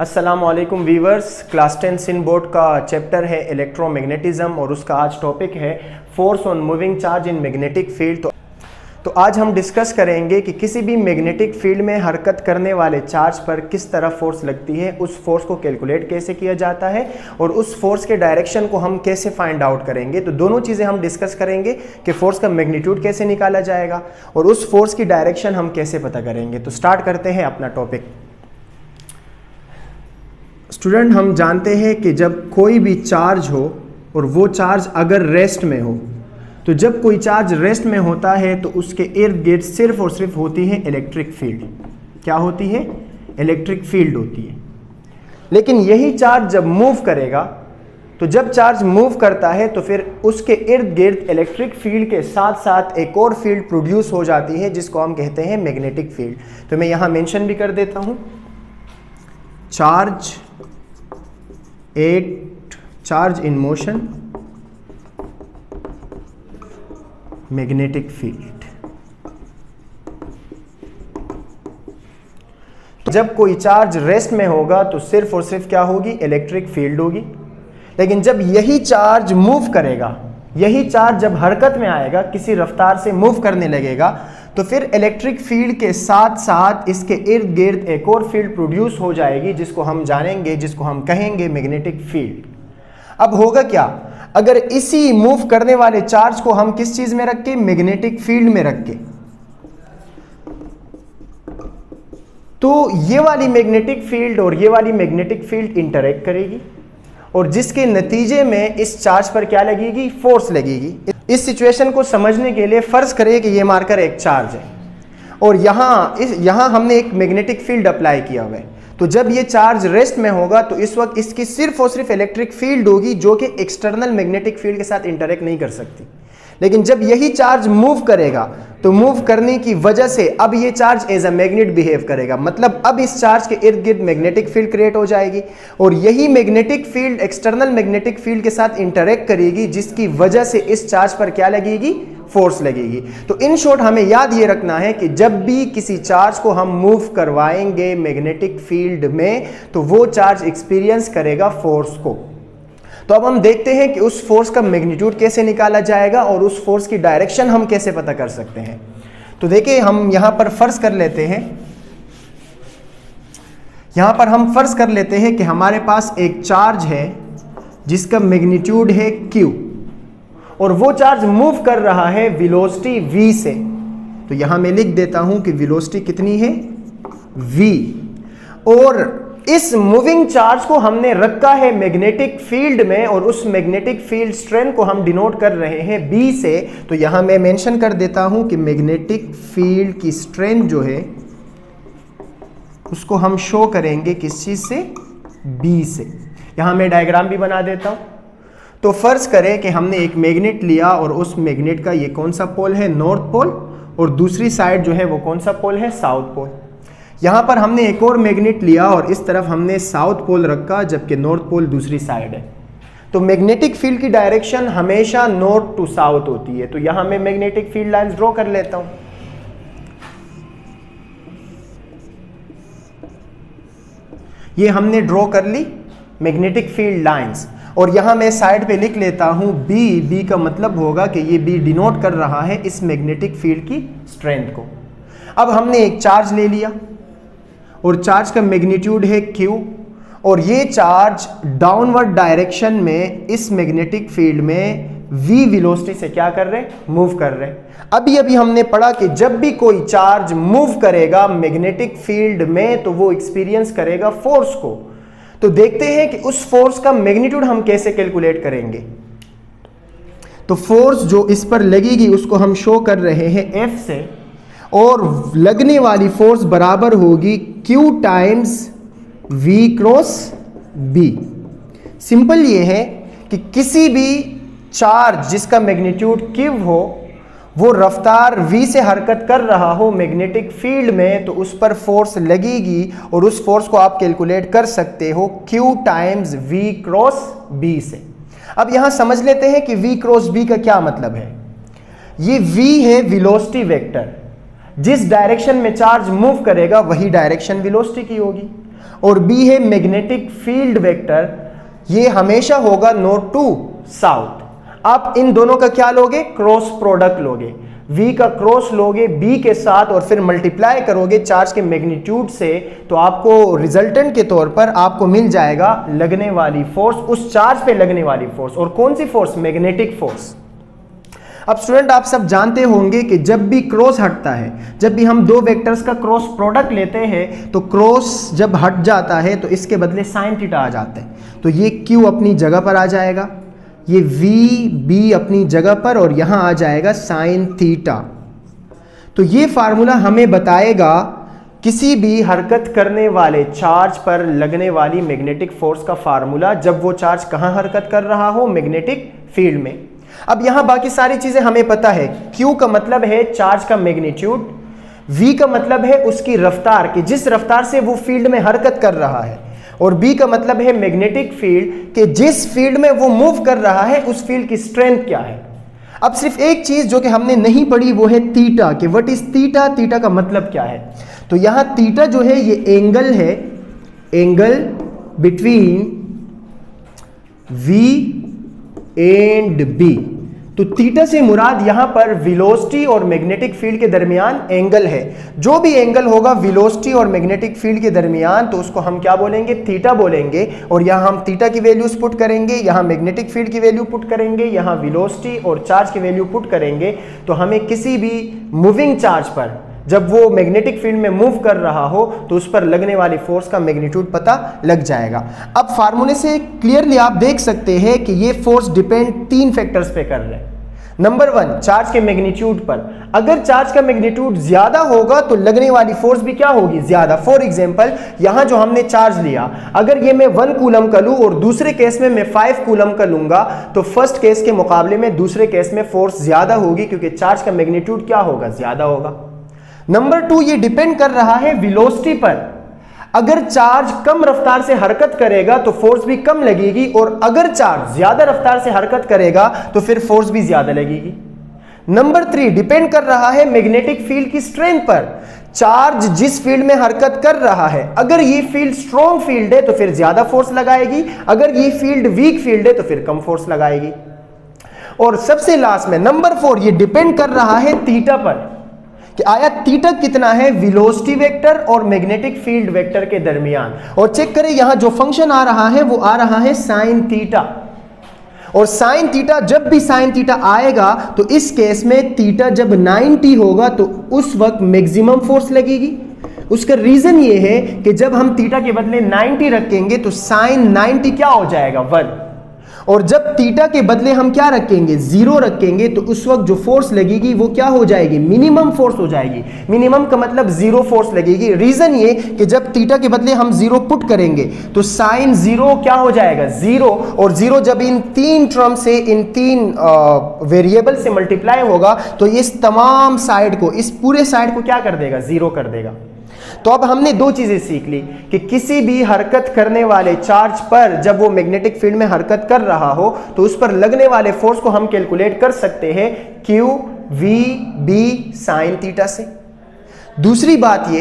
अस्सलामुअलैकुम viewers, class 10 सिन board का chapter है इलेक्ट्रोमैग्नेटिज्म और उसका आज टॉपिक है force on moving charge in magnetic field. तो आज हम डिस्कस करेंगे कि किसी भी मैग्नेटिक फील्ड में हरकत करने वाले चार्ज पर किस तरह फोर्स लगती है, उस फोर्स को कैलकुलेट कैसे किया जाता है और उस फोर्स के डायरेक्शन को हम कैसे फाइंड आउट करेंगे। तो दोनों चीज़ें हम डिस्कस करेंगे कि फोर्स का मैग्नीट्यूड कैसे निकाला जाएगा और उस फोर्स की डायरेक्शन हम कैसे पता करेंगे। तो स्टार्ट करते हैं अपना टॉपिक। स्टूडेंट, हम जानते हैं कि जब कोई भी चार्ज हो और वो चार्ज अगर रेस्ट में हो, तो जब कोई चार्ज रेस्ट में होता है तो उसके इर्द गिर्द सिर्फ और सिर्फ होती है इलेक्ट्रिक फील्ड। क्या होती है? इलेक्ट्रिक फील्ड होती है। लेकिन यही चार्ज जब मूव करेगा, तो जब चार्ज मूव करता है तो फिर उसके इर्द गिर्द इलेक्ट्रिक फील्ड के साथ साथ एक और फील्ड प्रोड्यूस हो जाती है जिसको हम कहते हैं मैग्नेटिक फील्ड। तो मैं यहाँ मेंशन भी कर देता हूँ, charge in motion, magnetic field. जब कोई चार्ज रेस्ट में होगा तो सिर्फ और सिर्फ क्या होगी? इलेक्ट्रिक फील्ड होगी। लेकिन जब यही चार्ज मूव करेगा, यही चार्ज जब हरकत में आएगा, किसी रफ्तार से मूव करने लगेगा, तो फिर इलेक्ट्रिक फील्ड के साथ साथ इसके इर्द गिर्द एक और फील्ड प्रोड्यूस हो जाएगी जिसको हम जानेंगे, जिसको हम कहेंगे मैग्नेटिक फील्ड। अब होगा क्या? अगर इसी मूव करने वाले चार्ज को हम किस चीज में रख के? मैग्नेटिक फील्ड में रख के, तो ये वाली मैग्नेटिक फील्ड और ये वाली मैग्नेटिक फील्ड इंटरैक्ट करेगी और जिसके नतीजे में इस चार्ज पर क्या लगेगी? फोर्स लगेगी। इस सिचुएशन को समझने के लिए फर्ज करें कि ये मार्कर एक चार्ज है और यहाँ हमने एक मैग्नेटिक फील्ड अप्लाई किया हुआ है। तो जब ये चार्ज रेस्ट में होगा तो इस वक्त इसकी सिर्फ और सिर्फ इलेक्ट्रिक फील्ड होगी जो कि एक्सटर्नल मैग्नेटिक फील्ड के साथ इंटरैक्ट नहीं कर सकती। लेकिन जब यही चार्ज मूव करेगा तो मूव करने की वजह से अब ये charge as a magnet behave करेगा, मतलब अब इस चार्ज के इर्द गिर्द मैग्नेटिक फील्ड क्रिएट हो जाएगी और यही magnetic field external magnetic field के साथ इंटरैक्ट करेगी जिसकी वजह से इस चार्ज पर क्या लगेगी? फोर्स लगेगी। तो इन शॉर्ट हमें याद ये रखना है कि जब भी किसी चार्ज को हम मूव करवाएंगे मैग्नेटिक फील्ड में तो वो चार्ज एक्सपीरियंस करेगा फोर्स को। तो अब हम देखते हैं कि उस फोर्स का मैग्नीट्यूड कैसे निकाला जाएगा और उस फोर्स की डायरेक्शन हम कैसे पता कर सकते हैं। तो देखिए, हम यहां पर फर्ज कर लेते हैं कि हमारे पास एक चार्ज है जिसका मैग्नीट्यूड है Q और वो चार्ज मूव कर रहा है वेलोसिटी v से। तो यहां मैं लिख देता हूं कि वेलोसिटी कितनी है? v। और इस मूविंग चार्ज को हमने रखा है मैग्नेटिक फील्ड में और उस मैग्नेटिक फील्ड स्ट्रेंथ को हम डिनोट कर रहे हैं B से। तो यहां मैं मेंशन कर देता हूं कि मैग्नेटिक फील्ड की स्ट्रेंथ जो है उसको हम शो करेंगे किस चीज से? B से। यहां मैं डायग्राम भी बना देता हूं। तो फर्ज करें कि हमने एक मैग्नेट लिया और उस मैग्नेट का ये कौन सा पोल है? नॉर्थ पोल, और दूसरी साइड जो है वो कौन सा पोल है? South pole. यहां पर हमने एक और मैग्नेट लिया और इस तरफ हमने साउथ पोल रखा जबकि नॉर्थ पोल दूसरी साइड है। तो मैग्नेटिक फील्ड की डायरेक्शन हमेशा नॉर्थ टू साउथ होती है। तो यहां मैं मैग्नेटिक फील्ड लाइंस ड्रॉ कर लेता हूं। ये हमने ड्रॉ कर ली मैग्नेटिक फील्ड लाइंस और यहां मैं साइड पे लिख लेता हूं B का मतलब होगा कि ये B डिनोट कर रहा है इस मैग्नेटिक फील्ड की स्ट्रेंथ को। अब हमने एक चार्ज ले लिया और चार्ज का मैग्नीट्यूड है Q और ये चार्ज डाउनवर्ड डायरेक्शन में इस मैग्नेटिक फील्ड में v वेलोसिटी से क्या कर रहे? मूव कर रहे। अभी हमने पढ़ा कि जब भी कोई चार्ज मूव करेगा मैग्नेटिक फील्ड में तो वो एक्सपीरियंस करेगा फोर्स को। तो देखते हैं कि उस फोर्स का मैग्नीट्यूड हम कैसे कैलकुलेट करेंगे। तो फोर्स जो इस पर लगेगी उसको हम शो कर रहे हैं F से और लगने वाली फोर्स बराबर होगी Q times V cross B। Simple ये है कि किसी भी चार्ज जिसका मैग्नीट्यूड Q हो वो रफ्तार v से हरकत कर रहा हो मैग्नेटिक फील्ड में तो उस पर फोर्स लगेगी और उस फोर्स को आप कैलकुलेट कर सकते हो Q times v cross B से। अब यहां समझ लेते हैं कि v क्रॉस B का क्या मतलब है। ये v है वेलोसिटी वेक्टर, जिस डायरेक्शन में चार्ज मूव करेगा वही डायरेक्शन वेलोसिटी की होगी और बी है मैग्नेटिक फील्ड वेक्टर, ये हमेशा होगा नॉर्थ टू साउथ। आप इन दोनों का क्या लोगे? क्रॉस प्रोडक्ट लोगे, v का क्रॉस लोगे b के साथ और फिर मल्टीप्लाई करोगे चार्ज के मैग्नीट्यूड से, तो आपको रिजल्टेंट के तौर पर आपको मिल जाएगा लगने वाली फोर्स, उस चार्ज पे लगने वाली फोर्स। और कौन सी फोर्स? Magnetic force. अब स्टूडेंट आप सब जानते होंगे कि जब भी क्रॉस हटता है, जब भी हम दो वेक्टर्स का क्रॉस प्रोडक्ट लेते हैं तो क्रॉस जब हट जाता है तो इसके बदले साइन थीटा आ जाता है। तो ये Q अपनी जगह पर आ जाएगा, ये VB अपनी जगह पर, और यहां आ जाएगा साइन थीटा। तो ये फार्मूला हमें बताएगा किसी भी हरकत करने वाले चार्ज पर लगने वाली मैग्नेटिक फोर्स का फार्मूला, जब वो चार्ज कहां हरकत कर रहा हो? मैग्नेटिक फील्ड में। अब यहां बाकी सारी चीजें हमें पता है। Q का मतलब है चार्ज का मैग्नीट्यूड, V का मतलब है उसकी रफ्तार कि जिस रफ्तार से वो फील्ड में हरकत कर रहा है, और B का मतलब है मैग्नेटिक फील्ड कि जिस फील्ड में वो मूव कर रहा है उस फील्ड की स्ट्रेंथ क्या है। अब सिर्फ एक चीज जो कि हमने नहीं पढ़ी वो है थीटा, कि व्हाट इज थीटा, थीटा का मतलब क्या है। तो यहां थीटा जो है ये एंगल है, angle between V and B। तो थीटा से मुराद यहां पर वेलोसिटी और मैग्नेटिक फील्ड के दरमियान एंगल है। जो भी एंगल होगा वेलोसिटी और मैग्नेटिक फील्ड के दरमियान, तो उसको हम क्या बोलेंगे? थीटा बोलेंगे। और यहां हम थीटा की वैल्यूज पुट करेंगे, यहां मैग्नेटिक फील्ड की वैल्यू पुट करेंगे, यहां वेलोसिटी और चार्ज की वैल्यू पुट करेंगे, तो हमें किसी भी मूविंग चार्ज पर जब वो मैग्नेटिक फील्ड में मूव कर रहा हो तो उस पर लगने वाली फोर्स का मैग्नीट्यूड पता लग जाएगा। अब फार्मूले से क्लियरली आप देख सकते हैं कि ये फोर्स डिपेंड 3 फैक्टर्स पे कर रहे हैं। नंबर 1, चार्ज के मैग्नीट्यूड पर। अगर चार्ज का मैग्नीट्यूड ज्यादा होगा तो लगने वाली फोर्स भी क्या होगी? ज्यादा। फॉर एग्जांपल यहां जो हमने चार्ज लिया, अगर ये मैं 1 कूलम का लूं और दूसरे केस में मैं 5 कूलम का लूंगा, तो फर्स्ट केस के मुकाबले में दूसरे केस में फोर्स ज्यादा होगी, क्योंकि चार्ज का मैग्नीट्यूड क्या होगा? ज्यादा होगा। नंबर 2, ये डिपेंड कर रहा है वेलोसिटी पर। अगर चार्ज कम रफ्तार से हरकत करेगा तो फोर्स भी कम लगेगी, और अगर चार्ज ज्यादा रफ्तार से हरकत करेगा तो फिर फोर्स भी ज्यादा लगेगी। नंबर 3, डिपेंड कर रहा है मैग्नेटिक फील्ड की स्ट्रेंथ पर। चार्ज जिस फील्ड में हरकत कर रहा है, अगर ये फील्ड स्ट्रॉन्ग फील्ड है तो फिर ज्यादा फोर्स लगाएगी, अगर ये फील्ड वीक फील्ड है तो फिर कम फोर्स लगाएगी। और सबसे लास्ट में नंबर 4, ये डिपेंड कर रहा है थीटा पर कि आया थीटा कितना है वेलोसिटी वेक्टर और मैग्नेटिक फील्ड वेक्टर के दरमियान। और चेक करें यहां जो फंक्शन आ रहा है वो आ रहा है साइन थीटा। और साइन थीटा, जब भी साइन थीटा आएगा तो इस केस में थीटा जब 90 होगा तो उस वक्त मैक्सिमम फोर्स लगेगी। उसका रीजन ये है कि जब हम थीटा के बदले 90 रखेंगे तो साइन 90 क्या हो जाएगा? 1। और जब थीटा के बदले हम क्या रखेंगे? 0 रखेंगे, तो उस वक्त जो फोर्स लगेगी वो क्या हो जाएगी? मिनिमम फोर्स हो जाएगी। मिनिमम का मतलब 0 फोर्स लगेगी। रीजन ये कि जब थीटा के बदले हम 0 पुट करेंगे तो साइन 0 क्या हो जाएगा? 0। और 0 जब इन 3 टर्म से, इन 3 वेरिएबल से मल्टीप्लाई होगा तो इस तमाम साइड को, इस पूरे साइड को क्या कर देगा? 0 कर देगा। तो अब हमने 2 चीजें सीख ली कि किसी भी हरकत करने वाले चार्ज पर जब वो मैग्नेटिक फील्ड में हरकत कर रहा हो तो उस पर लगने वाले फोर्स को हम कैलकुलेट कर सकते हैं Q V B sine theta से। दूसरी बात ये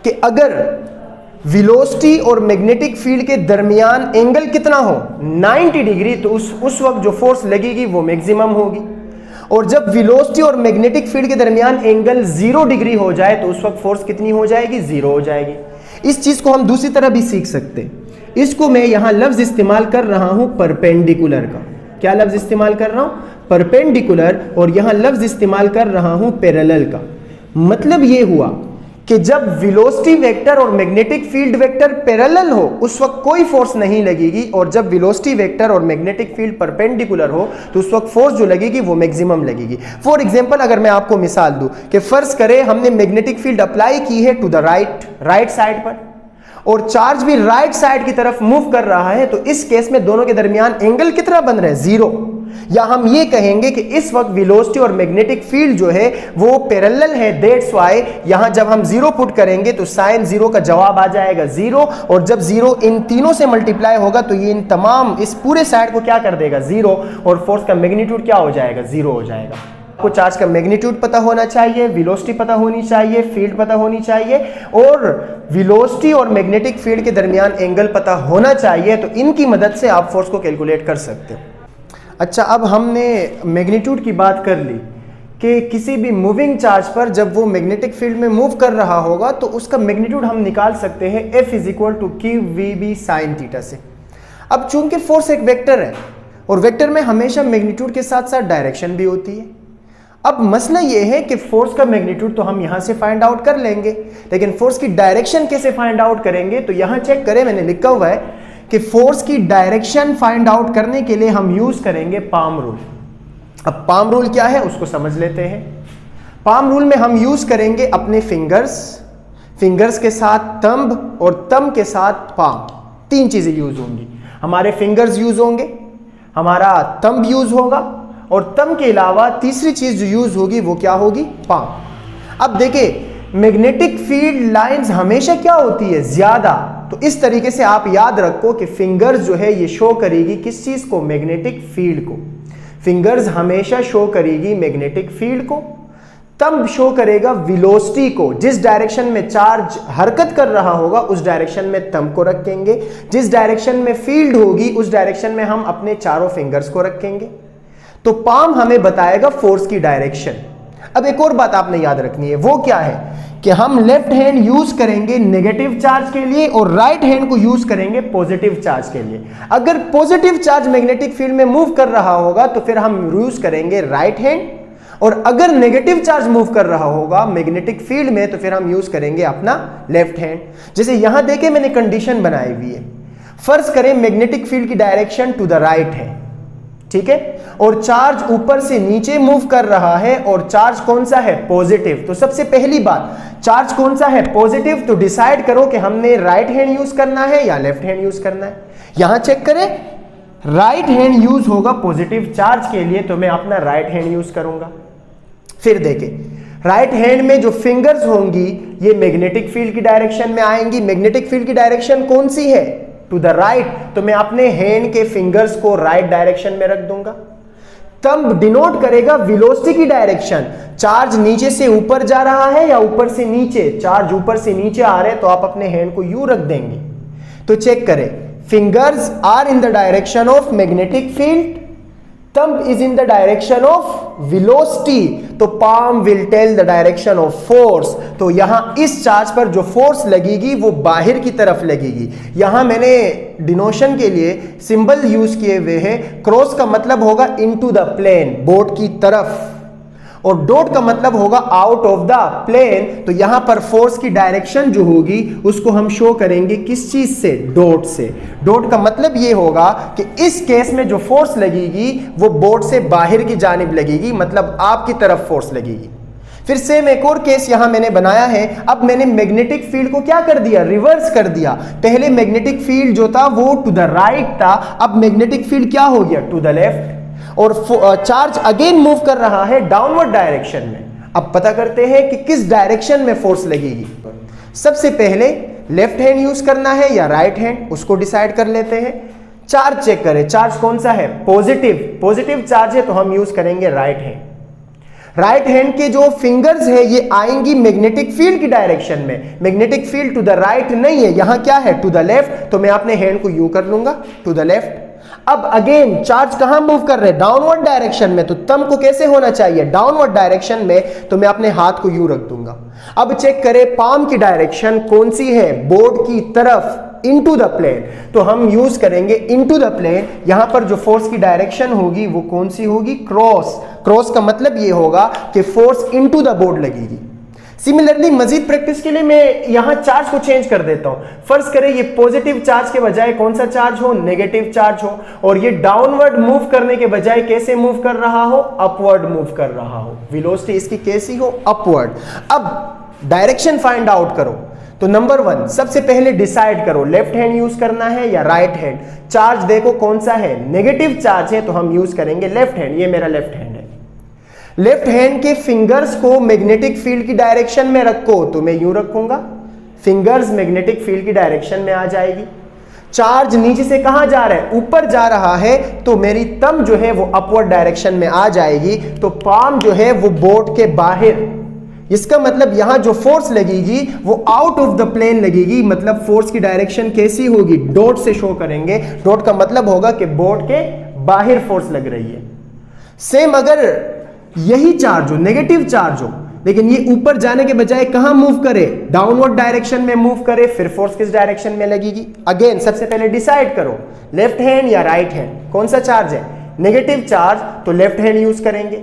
कि अगर वेलोसिटी और मैग्नेटिक फील्ड के दरमियान एंगल कितना हो? 90 डिग्री, तो उस वक्त जो फोर्स लगेगी वो मैक्सिमम होगी। और जब वेलोसिटी और मैग्नेटिक फील्ड के दरमियान एंगल 0 डिग्री हो जाए तो उस वक्त फोर्स कितनी हो जाएगी? 0 हो जाएगी। इस चीज को हम दूसरी तरह भी सीख सकते हैं। इसको मैं यहां लफ्ज इस्तेमाल कर रहा हूं परपेंडिकुलर का। क्या लफ्ज इस्तेमाल कर रहा हूं? परपेंडिकुलर। और यहां लफ्ज इस्तेमाल कर रहा हूं पैरेलल का। मतलब यह हुआ कि जब वेलोसिटी वेक्टर और मैग्नेटिक फील्ड वेक्टर पैरेलल हो उस वक्त कोई फोर्स नहीं लगेगी, और जब वेलोसिटी वेक्टर और मैग्नेटिक फील्ड परपेंडिकुलर हो तो उस वक्त फोर्स जो लगेगी वो मैक्सिमम लगेगी। फॉर एग्जांपल अगर मैं आपको मिसाल दूं कि फर्ज करें हमने मैग्नेटिक फील्ड अप्लाई की है टू द राइट साइड पर, और चार्ज भी राइट साइड की तरफ मूव कर रहा है, तो इस केस में दोनों के दरमियान एंगल कितना बन रहा है? 0। या हम ये कहेंगे कि इस वक्त वेलोसिटी और मैग्नेटिक फील्ड जो है वो पैरेलल है, दैट्स व्हाई यहां जब हम 0 पुट करेंगे तो साइन 0 का जवाब आ जाएगा 0, और जब 0 इन तीनों से मल्टीप्लाई होगा तो ये इन तमाम, इस पूरे साइड को क्या कर देगा? 0, और फोर्स का मैग्नीट्यूड क्या हो जाएगा? 0 हो जाएगा। आपको चार्ज का मैग्नीट्यूड पता होना चाहिए, वेलोसिटी पता होनी चाहिए, फील्ड पता होनी चाहिए और वेलोसिटी और मैग्नेटिक फील्ड के दरमियान एंगल पता होना चाहिए। तो इनकी मदद से आप फोर्स को कैलकुलेट कर सकते हो। अच्छा, अब हमने मैग्नीट्यूड की बात कर ली कि किसी भी मूविंग चार्ज पर जब वो मैग्नेटिक फील्ड में मूव कर रहा होगा तो उसका मैग्नीट्यूड हम निकाल सकते हैं F = QVB sin थीटा से। अब चूंकि फोर्स एक वेक्टर है और वेक्टर में हमेशा मैग्नीट्यूड के साथ साथ डायरेक्शन भी होती है। अब मसला ये है कि फोर्स का मैग्नीट्यूड तो हम यहां से फाइंड आउट कर लेंगे, लेकिन फोर्स की डायरेक्शन कैसे फाइंड आउट करेंगे? तो यहां चेक करें, मैंने लिखा हुआ है कि फोर्स की डायरेक्शन फाइंड आउट करने के लिए हम यूज करेंगे पाम रूल। अब पाम रूल क्या है उसको समझ लेते हैं। पाम रूल में हम यूज करेंगे अपने फिंगर्स के साथ थंब और थंब के साथ पाम, तीन चीजें यूज होंगी। हमारे फिंगर्स यूज होंगे, हमारा थंब यूज होगा और थंब के अलावा तीसरी चीज जो यूज होगी वो क्या होगी? पाम। अब देखिए, मैग्नेटिक फील्ड लाइंस हमेशा क्या होती है? ज्यादा। तो इस तरीके से आप याद रखो कि फिंगर्स जो है ये शो करेगी किस चीज को? मैग्नेटिक फील्ड को। फिंगर्स हमेशा शो करेगी मैग्नेटिक फील्ड को, तब शो करेगा वेलोसिटी को। जिस डायरेक्शन में चार्ज हरकत कर रहा होगा उस डायरेक्शन में थंब को रखेंगे, जिस डायरेक्शन में फील्ड होगी उस डायरेक्शन में हम अपने चारों फिंगर्स को रखेंगे। तो पाम हमें बताएगा फोर्स की डायरेक्शन। अब एक और बात आपने याद रखनी है, वो क्या है कि हम लेफ्ट हैंड यूज करेंगे नेगेटिव चार्ज के लिए और राइट हैंड को यूज करेंगे पॉजिटिव चार्ज के लिए। अगर पॉजिटिव चार्ज मैग्नेटिक फील्ड में मूव कर रहा होगा तो फिर हम यूज करेंगे राइट हैंड, और अगर नेगेटिव चार्ज मूव कर रहा होगा मैग्नेटिक फील्ड में तो फिर हम यूज करेंगे अपना लेफ्ट हैंड। जैसे यहां देखे मैंने कंडीशन बनाई हुई है, फर्ज करें मैग्नेटिक फील्ड की डायरेक्शन टू द राइट है, ठीक है, और चार्ज ऊपर से नीचे मूव कर रहा है और चार्ज कौन सा है? पॉजिटिव। तो सबसे पहली बात, चार्ज कौन सा है? पॉजिटिव। तो डिसाइड करो कि हमने राइट हैंड यूज करना है या लेफ्ट हैंड यूज करना है। यहां चेक करें, राइट हैंड यूज होगा पॉजिटिव चार्ज के लिए, तो मैं अपना राइट हैंड यूज करूंगा। फिर देखें, राइट हैंड में जो फिंगर्स होंगी ये मैग्नेटिक फील्ड की डायरेक्शन में आएंगी। मैग्नेटिक फील्ड की डायरेक्शन कौन सी है? To the right. तो मैं अपने हैंड के फिंगर्स को राइट डायरेक्शन में रख दूंगा। थंब डिनोट करेगा वेलोसिटी की डायरेक्शन। चार्ज नीचे से ऊपर जा रहा है या ऊपर से नीचे? चार्ज ऊपर से नीचे आ रहे हैं तो आप अपने हैंड को यूं रख देंगे। तो चेक करें, fingers are in the direction of magnetic field, thumb is in the direction of velocity, तो palm will tell the direction of force। तो यहां इस चार्ज पर जो फोर्स लगेगी वो बाहर की तरफ लगेगी। यहां मैंने डिनोशन के लिए सिंबल यूज किए हुए हैं। क्रॉस का मतलब होगा इनटू द प्लेन, बोर्ड की तरफ, और डॉट का मतलब होगा आउट ऑफ द प्लेन। तो यहां पर फोर्स की डायरेक्शन जो होगी उसको हम शो करेंगे किस चीज से? डॉट से। डॉट का मतलब ये होगा कि इस केस में जो फोर्स लगेगी वो बोर्ड से बाहर की जानिब लगेगी, मतलब आपकी तरफ फोर्स लगेगी। फिर सेम एक और केस यहां मैंने बनाया है। अब मैंने मैग्नेटिक फील्ड को क्या कर दिया? रिवर्स कर दिया। पहले मैग्नेटिक फील्ड जो था वो टू द राइट था, अब मैग्नेटिक फील्ड क्या हो गया? टू द लेफ्ट, और चार्ज अगेन मूव कर रहा है डाउनवर्ड डायरेक्शन में। अब पता करते हैं कि किस डायरेक्शन में फोर्स लगेगी। सबसे पहले लेफ्ट हैंड यूज करना है या राइट हैंड, उसको डिसाइड कर लेते हैं। चार्ज चेक करें, चार्ज कौन सा है? पॉजिटिव। पॉजिटिव चार्ज है तो हम यूज करेंगे राइट हैंड। राइट हैंड के जो फिंगर्स है ये आएंगी मैग्नेटिक फील्ड की डायरेक्शन में। Magnetic field to the right नहीं है, यहां क्या है? To the left. तो मैं अपने हैंड को यू कर लूंगा, टू द लेफ्ट। अब अगेन चार्ज कहां मूव कर रहे हैं? डाउनवर्ड डायरेक्शन में। तो थंब को कैसे होना चाहिए? डाउनवर्ड डायरेक्शन में। तो मैं अपने हाथ को यूं रख दूंगा। अब चेक करें पाम की डायरेक्शन कौन सी है? बोर्ड की तरफ, इनटू द प्लेन। तो हम यूज करेंगे इनटू द प्लेन। यहां पर जो फोर्स की डायरेक्शन होगी वो कौन सी होगी? क्रॉस। क्रॉस का मतलब ये होगा कि फोर्स इनटू द बोर्ड लगेगी। सिमिलरली मजीद प्रैक्टिस के लिए मैं यहां चार्ज को चेंज कर देता हूं। फर्ज करें ये पॉजिटिव चार्ज के बजाय कौन सा चार्ज हो? नेगेटिव चार्ज हो, और ये डाउनवर्ड मूव करने के बजाय कैसे मूव कर रहा हो? अपवर्ड मूव कर रहा हो। वेलोसिटी इसकी कैसी हो? अपवर्ड। अब डायरेक्शन फाइंड आउट करो। तो नंबर 1, सबसे पहले डिसाइड करो लेफ्ट हैंड यूज करना है या राइट हैंड। चार्ज देखो कौन सा है? नेगेटिव चार्ज है तो हम यूज करेंगे लेफ्ट हैंड। ये मेरा लेफ्ट हैंड है। लेफ्ट हैंड के फिंगर्स को मैग्नेटिक फील्ड की डायरेक्शन में रखो, तो मैं यूं रखूंगा, फिंगर्स मैग्नेटिक फील्ड की डायरेक्शन में आ जाएगी। चार्ज नीचे से कहां जा रहा है, ऊपर जा रहा है, तो मेरी थंब जो है वो अपवर्ड डायरेक्शन में आ जाएगी, तो पाम जो है वो बोर्ड के बाहर, इसका मतलब यहां जो फोर्स लगेगी वो आउट ऑफ द प्लेन लगेगी, मतलब फोर्स की डायरेक्शन कैसी होगी, डॉट से शो करेंगे, डॉट का मतलब होगा कि बोर्ड के बाहर फोर्स लग रही है। सेम अगर यही चार्ज हो, नेगेटिव चार्ज हो, लेकिन ये ऊपर जाने के बजाय कहां मूव करे, डाउनवर्ड डायरेक्शन में मूव करे, फिर फोर्स किस डायरेक्शन में लगेगी। अगेन सबसे पहले डिसाइड करो लेफ्ट हैंड या राइट हैंड, कौन सा चार्ज है, नेगेटिव चार्ज, तो लेफ्ट हैंड यूज करेंगे।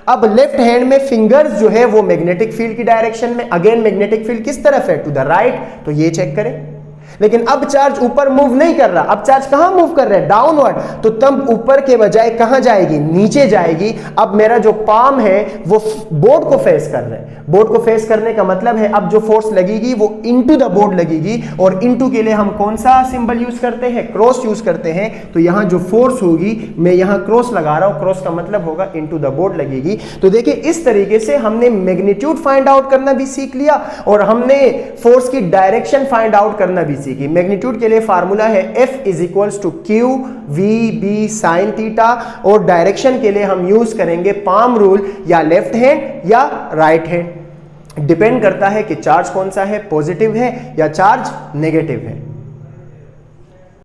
अब लेफ्ट हैंड में फिंगर्स जो है वो मैग्नेटिक फील्ड की डायरेक्शन में, अगेन मैग्नेटिक फील्ड किस तरफ है, टू द राइट, तो ये चेक करें। लेकिन अब चार्ज ऊपर मूव नहीं कर रहा, अब चार्ज कहां मूव कर रहा है, डाउनवर्ड, तो तब ऊपर के बजाय कहां जाएगी, नीचे जाएगी। अब मेरा जो पाम है वो बोर्ड को फेस कर रहा है, बोर्ड को फेस करने का मतलब है अब जो फोर्स लगेगी वो इनटू द बोर्ड लगेगी, और इनटू के लिए हम कौन सा सिंबल यूज करते हैं, क्रॉस यूज करते हैं। तो यहां जो फोर्स होगी, मैं यहां क्रॉस लगा रहा हूं, क्रॉस का मतलब होगा इनटू द बोर्ड लगेगी। तो देखिए इस तरीके से हमने मैग्नीट्यूड फाइंड आउट करना भी सीख लिया, और हमने फोर्स की डायरेक्शन फाइंड आउट करना भी सीखी। मैग्नीट्यूड के लिए फार्मूला है F is equals to Q V B sine theta, और डायरेक्शन के लिए हम यूज करेंगे पाम रूल, या लेफ्ट हैंड या राइट हैंड, डिपेंड करता है कि चार्ज कौन सा है, पॉजिटिव है या चार्ज नेगेटिव है।